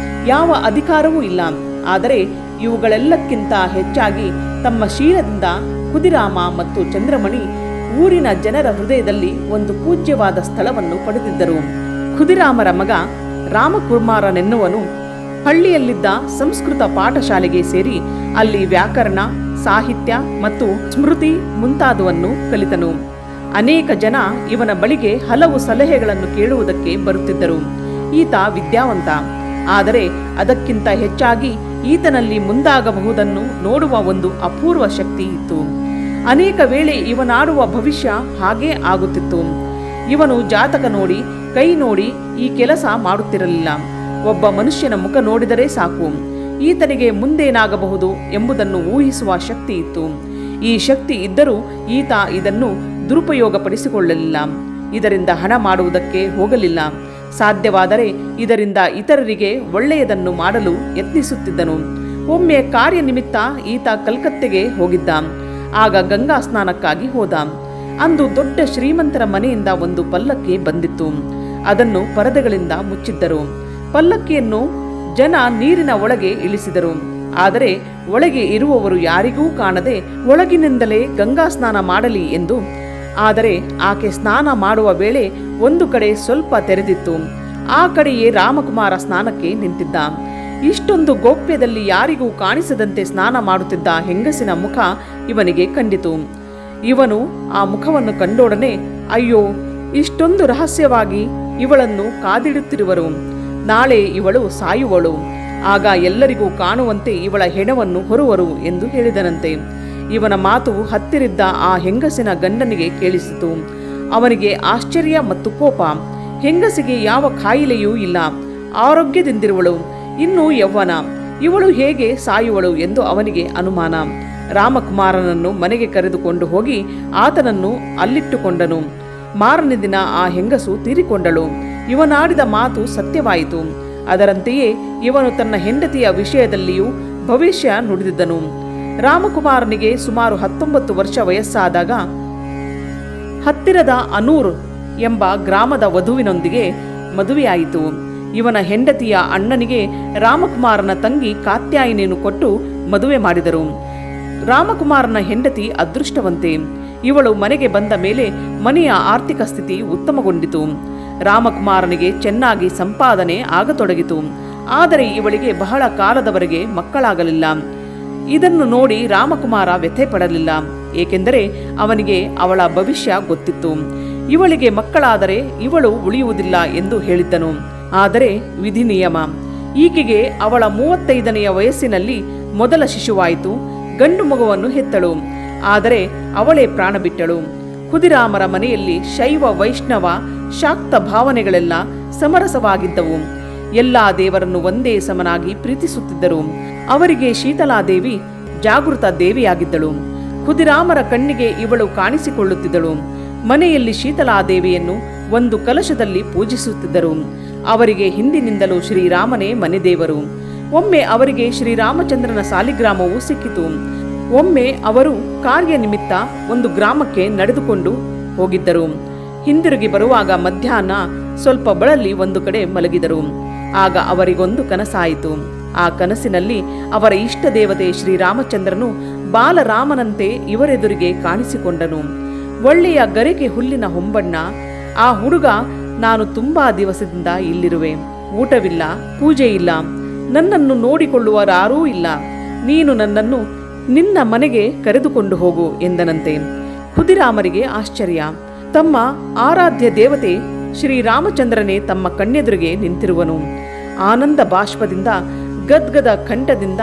[SPEAKER 1] ಯಾವ ಅಧಿಕಾರವೂ ಇಲ್ಲ. ಆದರೆ ಇವುಗಳೆಲ್ಲಕ್ಕಿಂತ ಹೆಚ್ಚಾಗಿ ತಮ್ಮ ಶೀಲದಿಂದ ಖುದಿರಾಮ ಮತ್ತು ಚಂದ್ರಮಣಿ ಊರಿನ ಜನರ ಹೃದಯದಲ್ಲಿ ಒಂದು ಪೂಜ್ಯವಾದ ಸ್ಥಳವನ್ನು ಪಡೆದಿದ್ದರು. ಖುದಿರಾಮರ ಮಗ ರಾಮಕುಮಾರನೆನ್ನುವನು ಹಳ್ಳಿಯಲ್ಲಿದ್ದ ಸಂಸ್ಕೃತ ಪಾಠಶಾಲೆಗೆ ಸೇರಿ ಅಲ್ಲಿ ವ್ಯಾಕರಣ, ಸಾಹಿತ್ಯ ಮತ್ತು ಸ್ಮೃತಿ ಮುಂತಾದವನ್ನು ಕಲಿತನು. ಅನೇಕ ಜನ ಇವನ ಬಳಿಗೆ ಹಲವು ಸಲಹೆಗಳನ್ನು ಕೇಳುವುದಕ್ಕೆ ಬರುತ್ತಿದ್ದರು. ಈತ ವಿದ್ಯಾವಂತ, ಆದರೆ ಅದಕ್ಕಿಂತ ಹೆಚ್ಚಾಗಿ ಈತನಲ್ಲಿ ಮುಂದಾಗಬಹುದನ್ನು ನೋಡುವ ಒಂದು ಅಪೂರ್ವ ಶಕ್ತಿ ಇತ್ತು. ಅನೇಕ ವೇಳೆ ಇವನಾಡುವ ಭವಿಷ್ಯ ಹಾಗೇ ಆಗುತ್ತಿತ್ತು. ಇವನು ಜಾತಕ ನೋಡಿ, ಕೈ ನೋಡಿ ಈ ಕೆಲಸ ಮಾಡುತ್ತಿರಲಿಲ್ಲ. ಒಬ್ಬ ಮನುಷ್ಯನ ಮುಖ ನೋಡಿದರೆ ಸಾಕು, ಈತನಿಗೆ ಮುಂದೇನಾಗಬಹುದು ಎಂಬುದನ್ನು ಊಹಿಸುವ ಶಕ್ತಿ ಇತ್ತು. ಈ ಶಕ್ತಿ ಇದ್ದರೂ ಈತ ಇದನ್ನು ದುರುಪಯೋಗಪಡಿಸಿಕೊಳ್ಳಲಿಲ್ಲ. ಇದರಿಂದ ಹಣ ಮಾಡುವುದಕ್ಕೆ ಹೋಗಲಿಲ್ಲ. ಸಾಧ್ಯವಾದರೆ ಇದರಿಂದ ಇತರರಿಗೆ ಒಳ್ಳೆಯದನ್ನು ಮಾಡಲು ಯತ್ನಿಸುತ್ತಿದ್ದನು. ಒಮ್ಮೆ ಕಾರ್ಯನಿಮಿತ್ತ ಈತ ಕಲ್ಕತ್ತೆಗೆ ಹೋಗಿದ್ದ. ಆಗ ಗಂಗಾ ಸ್ನಾನಕ್ಕಾಗಿ ಹೋದ. ಅಂದು ದೊಡ್ಡ ಶ್ರೀಮಂತರ ಮನೆಯಿಂದ ಒಂದು ಪಲ್ಲಕ್ಕಿ ಬಂದಿತ್ತು. ಅದನ್ನು ಪರದೆಗಳಿಂದ ಮುಚ್ಚಿದ್ದರು. ಪಲ್ಲಕ್ಕಿಯನ್ನು ಜನ ನೀರಿನ ಒಳಗೆ ಇಳಿಸಿದರು. ಆದರೆ ಒಳಗೆ ಇರುವವರು ಯಾರಿಗೂ ಕಾಣದೆ ಒಳಗಿನಿಂದಲೇ ಗಂಗಾ ಸ್ನಾನ ಮಾಡಲಿ ಎಂದು. ಆದರೆ ಆಕೆ ಸ್ನಾನ ಮಾಡುವ ವೇಳೆ ಒಂದು ಕಡೆ ಸ್ವಲ್ಪ ತೆರೆದಿತ್ತು. ಆ ಕಡೆಯೇ ರಾಮಕುಮಾರ ಸ್ನಾನಕ್ಕೆ ನಿಂತಿದ್ದ. ಇಷ್ಟೊಂದು ಗೌಪ್ಯದಲ್ಲಿ ಯಾರಿಗೂ ಕಾಣಿಸದಂತೆ ಸ್ನಾನ ಮಾಡುತ್ತಿದ್ದ ಹೆಂಗಸಿನ ಮುಖ ಇವನಿಗೆ ಕಂಡಿತು. ಇವನು ಆ ಮುಖವನ್ನು ಕಂಡೊಡನೆ, ಅಯ್ಯೋ, ಇಷ್ಟೊಂದು ರಹಸ್ಯವಾಗಿ ಇವಳನ್ನು ಕಾದಿಡುತ್ತಿರುವರು, ನಾಳೆ ಇವಳು ಸಾಯುವಳು, ಆಗ ಎಲ್ಲರಿಗೂ ಕಾಣುವಂತೆ ಇವಳ ಹೆಣವನ್ನು ಹೊರುವರು ಎಂದು ಹೇಳಿದನಂತೆ. ಇವನ ಮಾತು ಹತ್ತಿರಿದ್ದ ಆ ಹೆಂಗಸಿನ ಗಂಡನಿಗೆ ಕೇಳಿಸಿತು. ಅವನಿಗೆ ಆಶ್ಚರ್ಯ ಮತ್ತು ಕೋಪ. ಹೆಂಗಸಿಗೆ ಯಾವ ಕಾಯಿಲೆಯೂ ಇಲ್ಲ, ಆರೋಗ್ಯದಿಂದಿರುವಳು, ಇನ್ನೂ ಯೌವನ, ಇವಳು ಹೇಗೆ ಸಾಯುವಳು ಎಂದು ಅವನಿಗೆ ಅನುಮಾನ. ರಾಮಕುಮಾರನನ್ನು ಮನೆಗೆ ಕರೆದುಕೊಂಡು ಹೋಗಿ ಆತನನ್ನು ಅಲ್ಲಿಟ್ಟುಕೊಂಡನು. ಮಾರನೇ ದಿನ ಆ ಹೆಂಗಸು ತೀರಿಕೊಂಡಳು. ಇವನಾಡಿದ ಮಾತು ಸತ್ಯವಾಯಿತು. ಅದರಂತೆಯೇ ಇವನು ತನ್ನ ಹೆಂಡತಿಯ ವಿಷಯದಲ್ಲಿಯೂ ಭವಿಷ್ಯ ನುಡಿದಿದ್ದನು. ರಾಮಕುಮಾರನಿಗೆ ಸುಮಾರು 19 ವರ್ಷ ವಯಸ್ಸಾದಾಗ ಹತ್ತಿರದ ಅನೂರ್ ಎಂಬ ಗ್ರಾಮದ ವಧುವಿನೊಂದಿಗೆ ಮದುವೆಯಾಯಿತು. ಇವನ ಹೆಂಡತಿಯ ಅಣ್ಣನಿಗೆ ರಾಮಕುಮಾರನ ತಂಗಿ ಕಾತ್ಯಾಯಿನಿಯನ್ನು ಕೊಟ್ಟು ಮದುವೆ ಮಾಡಿದರು. ರಾಮಕುಮಾರನ ಹೆಂಡತಿ ಅದೃಷ್ಟವಂತೆ. ಇವಳು ಮನೆಗೆ ಬಂದ ಮೇಲೆ ಮನೆಯ ಆರ್ಥಿಕ ಸ್ಥಿತಿ ಉತ್ತಮಗೊಂಡಿತು. ರಾಮಕುಮಾರನಿಗೆ ಚೆನ್ನಾಗಿ ಸಂಪಾದನೆ ಆಗತೊಡಗಿತು. ಆದರೆ ಇವಳಿಗೆ ಬಹಳ ಕಾಲದವರೆಗೆ ಮಕ್ಕಳಾಗಲಿಲ್ಲ. ಇದನ್ನು ನೋಡಿ ರಾಮಕುಮಾರ ವ್ಯಥೆ ಪಡಲಿಲ್ಲ. ಏಕೆಂದರೆ ಅವನಿಗೆ ಅವಳ ಭವಿಷ್ಯ ಗೊತ್ತಿತ್ತು. ಇವಳಿಗೆ ಮಕ್ಕಳಾದರೆ ಇವಳು ಉಳಿಯುವುದಿಲ್ಲ ಎಂದು ಹೇಳಿದ್ದನು. ಆದರೆ ವಿಧಿ ನಿಯಮ. ಈಕೆಗೆ ಅವಳ 35ನೆಯ ವಯಸ್ಸಿನಲ್ಲಿ ಮೊದಲ ಶಿಶುವಾಯಿತು. ಗಂಡು ಮಗುವನ್ನು ಹೆತ್ತಳು. ಆದರೆ ಅವಳೇ ಪ್ರಾಣ ಬಿಟ್ಟಳು. ಖುದಿರಾಮರ ಮನೆಯಲ್ಲಿ ಶೈವ, ವೈಷ್ಣವ, ಶಾಕ್ತ ಭಾವನೆಗಳೆಲ್ಲ ಸಮರಸವಾಗಿದ್ದವು. ಎಲ್ಲ ದೇವರನ್ನು ಒಂದೇ ಸಮನಾಗಿ ಪ್ರೀತಿಸುತ್ತಿದ್ದರು. ಅವರಿಗೆ ಶೀತಲಾದೇವಿ ಜಾಗೃತ ದೇವಿಯಾಗಿದ್ದಳು. ಖುದಿರಾಮರ ಕಣ್ಣಿಗೆ ಇವಳು ಕಾಣಿಸಿಕೊಳ್ಳುತ್ತಿದ್ದಳು. ಮನೆಯಲ್ಲಿ ಶೀತಲಾದೇವಿಯನ್ನು ಒಂದು ಕಲಶದಲ್ಲಿ ಪೂಜಿಸುತ್ತಿದ್ದರು. ಅವರಿಗೆ ಹಿಂದಿನಿಂದಲೂ ಶ್ರೀರಾಮನೇ ಮನೆದೇವರು. ಒಮ್ಮೆ ಅವರಿಗೆ ಶ್ರೀರಾಮಚಂದ್ರನ ಸಾಲಿಗ್ರಾಮವು ಸಿಕ್ಕಿತು. ಒಮ್ಮೆ ಅವರು ಕಾರ್ಯನಿಮಿತ್ತ ಒಂದು ಗ್ರಾಮಕ್ಕೆ ನಡೆದುಕೊಂಡು ಹೋಗಿದ್ದರು. ಹಿಂದಿರುಗಿ ಬರುವಾಗ ಮಧ್ಯಾಹ್ನ ಸ್ವಲ್ಪ ಬಳಲಿ ಒಂದು ಕಡೆ ಮಲಗಿದರು. ಆಗ ಅವರಿಗೊಂದು ಕನಸಾಯಿತು. ಆ ಕನಸಿನಲ್ಲಿ ಅವರ ಇಷ್ಟ ದೇವತೆ ಶ್ರೀರಾಮಚಂದ್ರನು ಬಾಲರಾಮನಂತೆ ಇವರೆದುರಿಗೆ ಕಾಣಿಸಿಕೊಂಡನು. ಒಳ್ಳೆಯ ಗರಿಕೆ ಹುಲ್ಲಿನ ಹೊಂಬಣ್ಣ. ಆ ಹುಡುಗ, ನಾನು ತುಂಬಾ ದಿವಸದಿಂದ ಇಲ್ಲಿರುವೆ, ಊಟವಿಲ್ಲ, ಪೂಜೆ ಇಲ್ಲ, ನನ್ನನ್ನು ನೋಡಿಕೊಳ್ಳುವರಾರೂ ಇಲ್ಲ, ನೀನು ನನ್ನನ್ನು ನಿನ್ನ ಮನೆಗೆ ಕರೆದುಕೊಂಡು ಹೋಗು ಎಂದನಂತೆ. ಖುದಿರಾಮರಿಗೆ ಆಶ್ಚರ್ಯ. ತಮ್ಮ ಆರಾಧ್ಯ ದೇವತೆ ಶ್ರೀರಾಮಚಂದ್ರನೇ ತಮ್ಮ ಕಣ್ಣೆದುರಿಗೆ ನಿಂತಿರುವನು. ಆನಂದ ಬಾಷ್ಪದಿಂದ ಗದ್ಗದ ಕಂಠದಿಂದ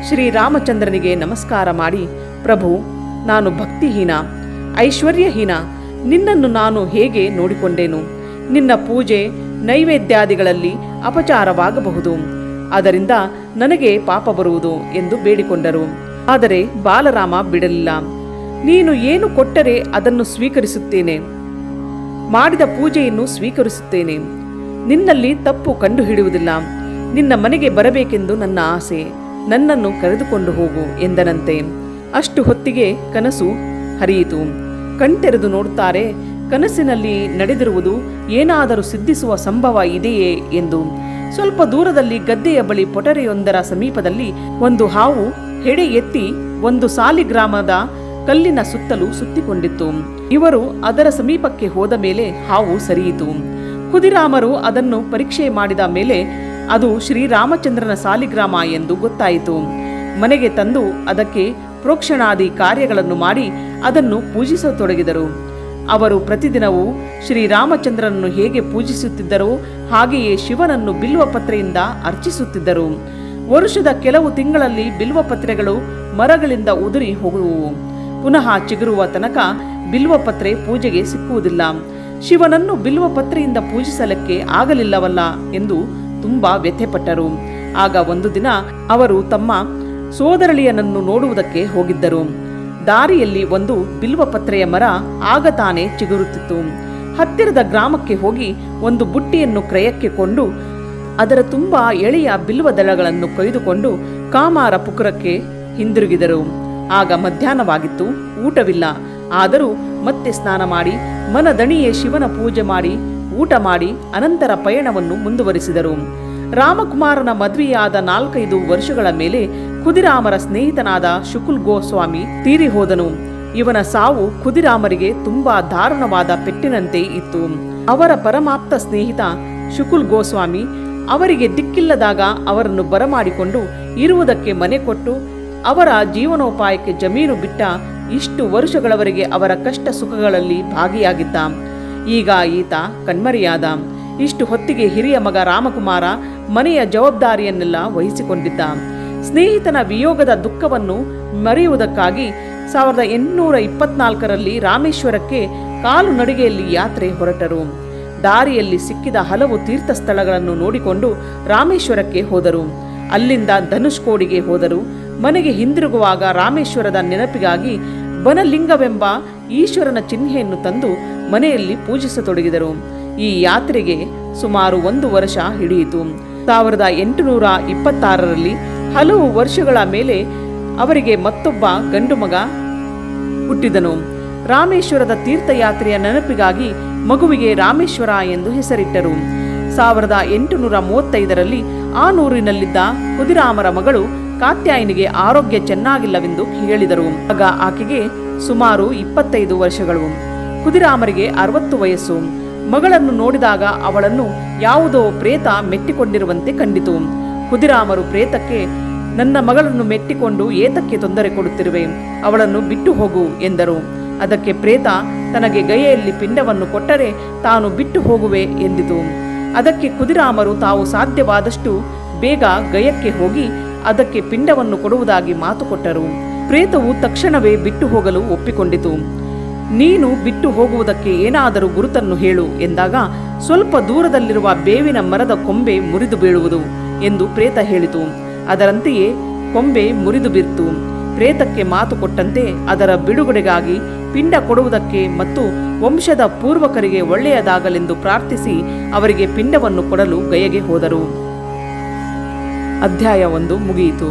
[SPEAKER 1] ಶ್ರೀರಾಮಚಂದ್ರನಿಗೆ ನಮಸ್ಕಾರ ಮಾಡಿ, ಪ್ರಭು, ನಾನು ಭಕ್ತಿಹೀನ, ಐಶ್ವರ್ಯಹೀನ, ನಿನ್ನನ್ನು ನಾನು ಹೇಗೆ ನೋಡಿಕೊಂಡೇನು? ನಿನ್ನ ಪೂಜೆ ನೈವೇದ್ಯಾದಿಗಳಲ್ಲಿ ಅಪಚಾರವಾಗಬಹುದು, ಅದರಿಂದ ನನಗೆ ಪಾಪ ಬರುವುದು ಎಂದು ಬೇಡಿಕೊಂಡರು. ಆದರೆ ಬಾಲರಾಮ ಬಿಡಲಿಲ್ಲ. ನೀನು ಏನು ಕೊಟ್ಟರೆ ಅದನ್ನು ಸ್ವೀಕರಿಸುತ್ತೇನೆ, ಮಾಡಿದ ಪೂಜೆಯನ್ನು ಸ್ವೀಕರಿಸುತ್ತೇನೆ, ನಿನ್ನಲ್ಲಿ ತಪ್ಪು ಕಂಡುಹಿಡಿಯುವುದಿಲ್ಲ, ನಿನ್ನ ಮನೆಗೆ ಬರಬೇಕೆಂದು ನನ್ನ ಆಸೆ, ನನ್ನನ್ನು ಕರೆದುಕೊಂಡು ಹೋಗು ಎಂದನಂತೆ. ಅಷ್ಟು ಹೊತ್ತಿಗೆ ಕನಸು ಹರಿಯಿತು. ಕಣ್ತೆರೆದು ನೋಡುತ್ತಾರೆ. ಕನಸಿನಲ್ಲಿ ನಡೆದಿರುವುದು ಏನಾದರೂ ಸಿದ್ಧಿಸುವ ಸಂಭವ ಇದೆಯೇ ಎಂದು. ಸ್ವಲ್ಪ ದೂರದಲ್ಲಿ ಗದ್ದೆಯ ಬಳಿ ಪೊಟರೆಯೊಂದರ ಸಮೀಪದಲ್ಲಿ ಒಂದು ಹಾವು ಹೆಡೆ ಎತ್ತಿ ಒಂದು ಸಾಲಿಗ್ರಾಮದ ಕಲ್ಲಿನ ಸುತ್ತಲೂ ಸುತ್ತಿಕೊಂಡಿತ್ತು. ಇವರು ಅದರ ಸಮೀಪಕ್ಕೆ ಹೋದ ಮೇಲೆ ಹಾವು ಸರಿಯಿತು. ಖುದಿರಾಮರು ಅದನ್ನು ಪರೀಕ್ಷೆ ಮಾಡಿದ ಮೇಲೆ ಅದು ಶ್ರೀರಾಮಚಂದ್ರನ ಸಾಲಿಗ್ರಾಮ ಎಂದು ಗೊತ್ತಾಯಿತು. ಮನೆಗೆ ತಂದು ಅದಕ್ಕೆ ಪ್ರೋಕ್ಷಣಾದಿ ಕಾರ್ಯಗಳನ್ನು ಮಾಡಿ ಅದನ್ನು ಪೂಜಿಸತೊಡಗಿದರು. ಅವರು ಪ್ರತಿದಿನವೂ ಶ್ರೀರಾಮಚಂದ್ರನನ್ನು ಹೇಗೆ ಪೂಜಿಸುತ್ತಿದ್ದರೋ ಹಾಗೆಯೇ ಶಿವನನ್ನು ಬಿಲ್ವಪತ್ರೆಯಿಂದ ಅರ್ಚಿಸುತ್ತಿದ್ದರು. ವರುಷದ ಕೆಲವು ತಿಂಗಳಲ್ಲಿ ಬಿಲ್ವಪತ್ರೆಗಳು ಮರಗಳಿಂದ ಉದುರಿ ಹೋಗುವುವು. ಪುನಃ ಚಿಗುರುವ ತನಕ ಬಿಲ್ವಪತ್ರೆ ಪೂಜೆಗೆ ಸಿಕ್ಕುವುದಿಲ್ಲ. ಶಿವನನ್ನು ಬಿಲ್ವಪತ್ರೆಯಿಂದ ಪೂಜಿಸಲಿಕ್ಕೆ ಆಗಲಿಲ್ಲವಲ್ಲ ಎಂದು ತುಂಬಾ ವ್ಯಥೆಪಟ್ಟರು. ಆಗ ಒಂದು ದಿನ ಅವರು ತಮ್ಮ ಸೋದರಳಿಯನನ್ನು ನೋಡುವುದಕ್ಕೆ ಹೋಗಿದ್ದರು. ದಾರಿಯಲ್ಲಿ ಒಂದು ಬಿಲ್ವಪತ್ರೆಯ ಮರ ಆಗ ತಾನೇ ಚಿಗುರುತ್ತಿತ್ತು. ಹತ್ತಿರದ ಗ್ರಾಮಕ್ಕೆ ಹೋಗಿ ಒಂದು ಬುಟ್ಟಿಯನ್ನು ಕ್ರಯಕ್ಕೆ ಕೊಂಡು ಅದರ ತುಂಬಾ ಎಳೆಯ ಬಿಲ್ವ ದಳಗಳನ್ನು ಕೊಯ್ದುಕೊಂಡು ಕಾಮಾರ ಪುಕುರಕ್ಕೆ ಹಿಂದಿರುಗಿದರು. ಆಗ ಮಧ್ಯಾಹ್ನವಾಗಿತ್ತು. ಊಟವಿಲ್ಲ. ಆದರೂ ಮತ್ತೆ ಸ್ನಾನ ಮಾಡಿ ಮನದಣಿಯೇ ಶಿವನ ಪೂಜೆ ಮಾಡಿ ಊಟ ಮಾಡಿ ಅನಂತರ ಪಯಣವನ್ನು ಮುಂದುವರಿಸಿದರು. ರಾಮಕುಮಾರನ ಮದುವೆಯಾದ 4-5 ವರ್ಷಗಳ ಮೇಲೆ ಖುದಿರಾಮರ ಸ್ನೇಹಿತನಾದ ಶುಕುಲ್ ಗೋಸ್ವಾಮಿ ತೀರಿ ಹೋದನು. ಇವನ ಸಾವು ಖುದಿರಾಮರಿಗೆ ತುಂಬಾ ದಾರುಣವಾದ ಪೆಟ್ಟಿನಂತೆ ಇತ್ತು. ಅವರ ಪರಮಾಪ್ತ ಸ್ನೇಹಿತ ಶುಕುಲ್ ಗೋಸ್ವಾಮಿ ಅವರಿಗೆ ದಿಕ್ಕಿಲ್ಲದಾಗ ಅವರನ್ನು ಬರಮಾಡಿಕೊಂಡು ಇರುವುದಕ್ಕೆ ಮನೆ ಕೊಟ್ಟು ಅವರ ಜೀವನೋಪಾಯಕ್ಕೆ ಜಮೀನು ಬಿಟ್ಟ. ಇಷ್ಟು ವರ್ಷಗಳವರೆಗೆ ಅವರ ಕಷ್ಟ ಸುಖಗಳಲ್ಲಿ ಭಾಗಿಯಾಗಿದ್ದ. ಈಗ ಈತ ಕಣ್ಮರೆಯಾದ. ಇಷ್ಟು ಹೊತ್ತಿಗೆ ಹಿರಿಯ ಮಗ ರಾಮಕುಮಾರ ಮನೆಯ ಜವಾಬ್ದಾರಿಯನ್ನೆಲ್ಲ ವಹಿಸಿಕೊಂಡಿದ್ದ. ಸ್ನೇಹಿತನ ವಿಯೋಗದ ದುಃಖವನ್ನು ಮರೆಯುವುದಕ್ಕಾಗಿ 1824ರಲ್ಲಿ ರಾಮೇಶ್ವರಕ್ಕೆ ಕಾಲು ನಡಿಗೆಯಲ್ಲಿ ಯಾತ್ರೆ ಹೊರಟರು. ದಾರಿಯಲ್ಲಿ ಸಿಕ್ಕಿದ ಹಲವು ತೀರ್ಥ ಸ್ಥಳಗಳನ್ನು ನೋಡಿಕೊಂಡು ರಾಮೇಶ್ವರಕ್ಕೆ ಹೋದರು. ಅಲ್ಲಿಂದ ಧನುಷ್ಕೋಡಿಗೆ ಹೋದರು. ಮನೆಗೆ ಹಿಂದಿರುಗುವಾಗ ರಾಮೇಶ್ವರದ ನೆನಪಿಗಾಗಿ ಬನಲಿಂಗವೆಂಬ ಈಶ್ವರನ ಚಿಹ್ನೆಯನ್ನು ತಂದು ಮನೆಯಲ್ಲಿ ಪೂಜಿಸತೊಡಗಿದರು. ಈ ಯಾತ್ರೆಗೆ ಸುಮಾರು 1 ವರ್ಷ ಹಿಡಿಯಿತು. 1826ರಲ್ಲಿ ಹಲವು ವರ್ಷಗಳ ಮೇಲೆ ಅವರಿಗೆ ಮತ್ತೊಬ್ಬ ಗಂಡು ಮಗ ಹುಟ್ಟಿದನು. ರಾಮೇಶ್ವರದ ತೀರ್ಥಯಾತ್ರೆಯ ನೆನಪಿಗಾಗಿ ಮಗುವಿಗೆ ರಾಮೇಶ್ವರ ಎಂದು ಹೆಸರಿಟ್ಟರು. 1835ರಲ್ಲಿ ಆ ನೂರಿನಲ್ಲಿದ್ದ ಖುದಿರಾಮರ ಮಗಳು ಕಾತ್ಯಾಯನಿಗೆ ಆರೋಗ್ಯ ಚೆನ್ನಾಗಿಲ್ಲವೆಂದು ಹೇಳಿದರು. ಆಗ ಆಕೆಗೆ ಸುಮಾರು 25 ವರ್ಷಗಳು. ಖುದಿರಾಮರಿಗೆ 60 ವಯಸ್ಸು. ಮಗಳನ್ನು ನೋಡಿದಾಗ ಅವಳನ್ನು ಯಾವುದೋ ಪ್ರೇತ ಮೆಟ್ಟಿಕೊಂಡಿರುವಂತೆ ಕಂಡಿತು. ಖುದಿರಾಮರು ಪ್ರೇತಕ್ಕೆ, ನನ್ನ ಮಗಳನ್ನು ಮೆಟ್ಟಿಕೊಂಡು ಏತಕ್ಕೆ ತೊಂದರೆ ಕೊಡುತ್ತಿರುವೆ, ಅವಳನ್ನು ಬಿಟ್ಟು ಹೋಗು ಎಂದರು. ಅದಕ್ಕೆ ಪ್ರೇತ ತನಗೆ ಗಯೆಯಲ್ಲಿ ಪಿಂಡವನ್ನು ಕೊಟ್ಟರೆ ತಾನು ಬಿಟ್ಟು ಹೋಗುವೆ ಎಂದಿತು. ಅದಕ್ಕೆ ಖುದಿರಾಮರು ತಾವು ಸಾಧ್ಯವಾದಷ್ಟು ಬೇಗ ಗಯಕ್ಕೆ ಹೋಗಿ ಅದಕ್ಕೆ ಪಿಂಡವನ್ನು ಕೊಡುವುದಾಗಿ ಮಾತು ಕೊಟ್ಟರು. ಪ್ರೇತವು ತಕ್ಷಣವೇ ಬಿಟ್ಟು ಹೋಗಲು ಒಪ್ಪಿಕೊಂಡಿತು. ನೀನು ಬಿಟ್ಟು ಹೋಗುವುದಕ್ಕೆ ಏನಾದರೂ ಗುರುತನ್ನು ಹೇಳು ಎಂದಾಗ ಸ್ವಲ್ಪ ದೂರದಲ್ಲಿರುವ ಬೇವಿನ ಮರದ ಕೊಂಬೆ ಮುರಿದು ಬೀಳುವುದು ಎಂದು ಪ್ರೇತ ಹೇಳಿತು. ಅದರಂತೆಯೇ ಕೊಂಬೆ ಮುರಿದು ಬಿತ್ತು. ಪ್ರೇತಕ್ಕೆ ಮಾತು ಕೊಟ್ಟಂತೆ ಅದರ ಬಿಡುಗಡೆಗಾಗಿ ಪಿಂಡ ಕೊಡುವುದಕ್ಕೆ ಮತ್ತು ವಂಶದ ಪೂರ್ವಕರಿಗೆ ಒಳ್ಳೆಯದಾಗಲೆಂದು ಪ್ರಾರ್ಥಿಸಿ ಅವರಿಗೆ ಪಿಂಡವನ್ನು ಕೊಡಲು ಗಯೆಗೆ ಹೋದರು. ಅಧ್ಯಾಯ 1 ಮುಗಿಯಿತು.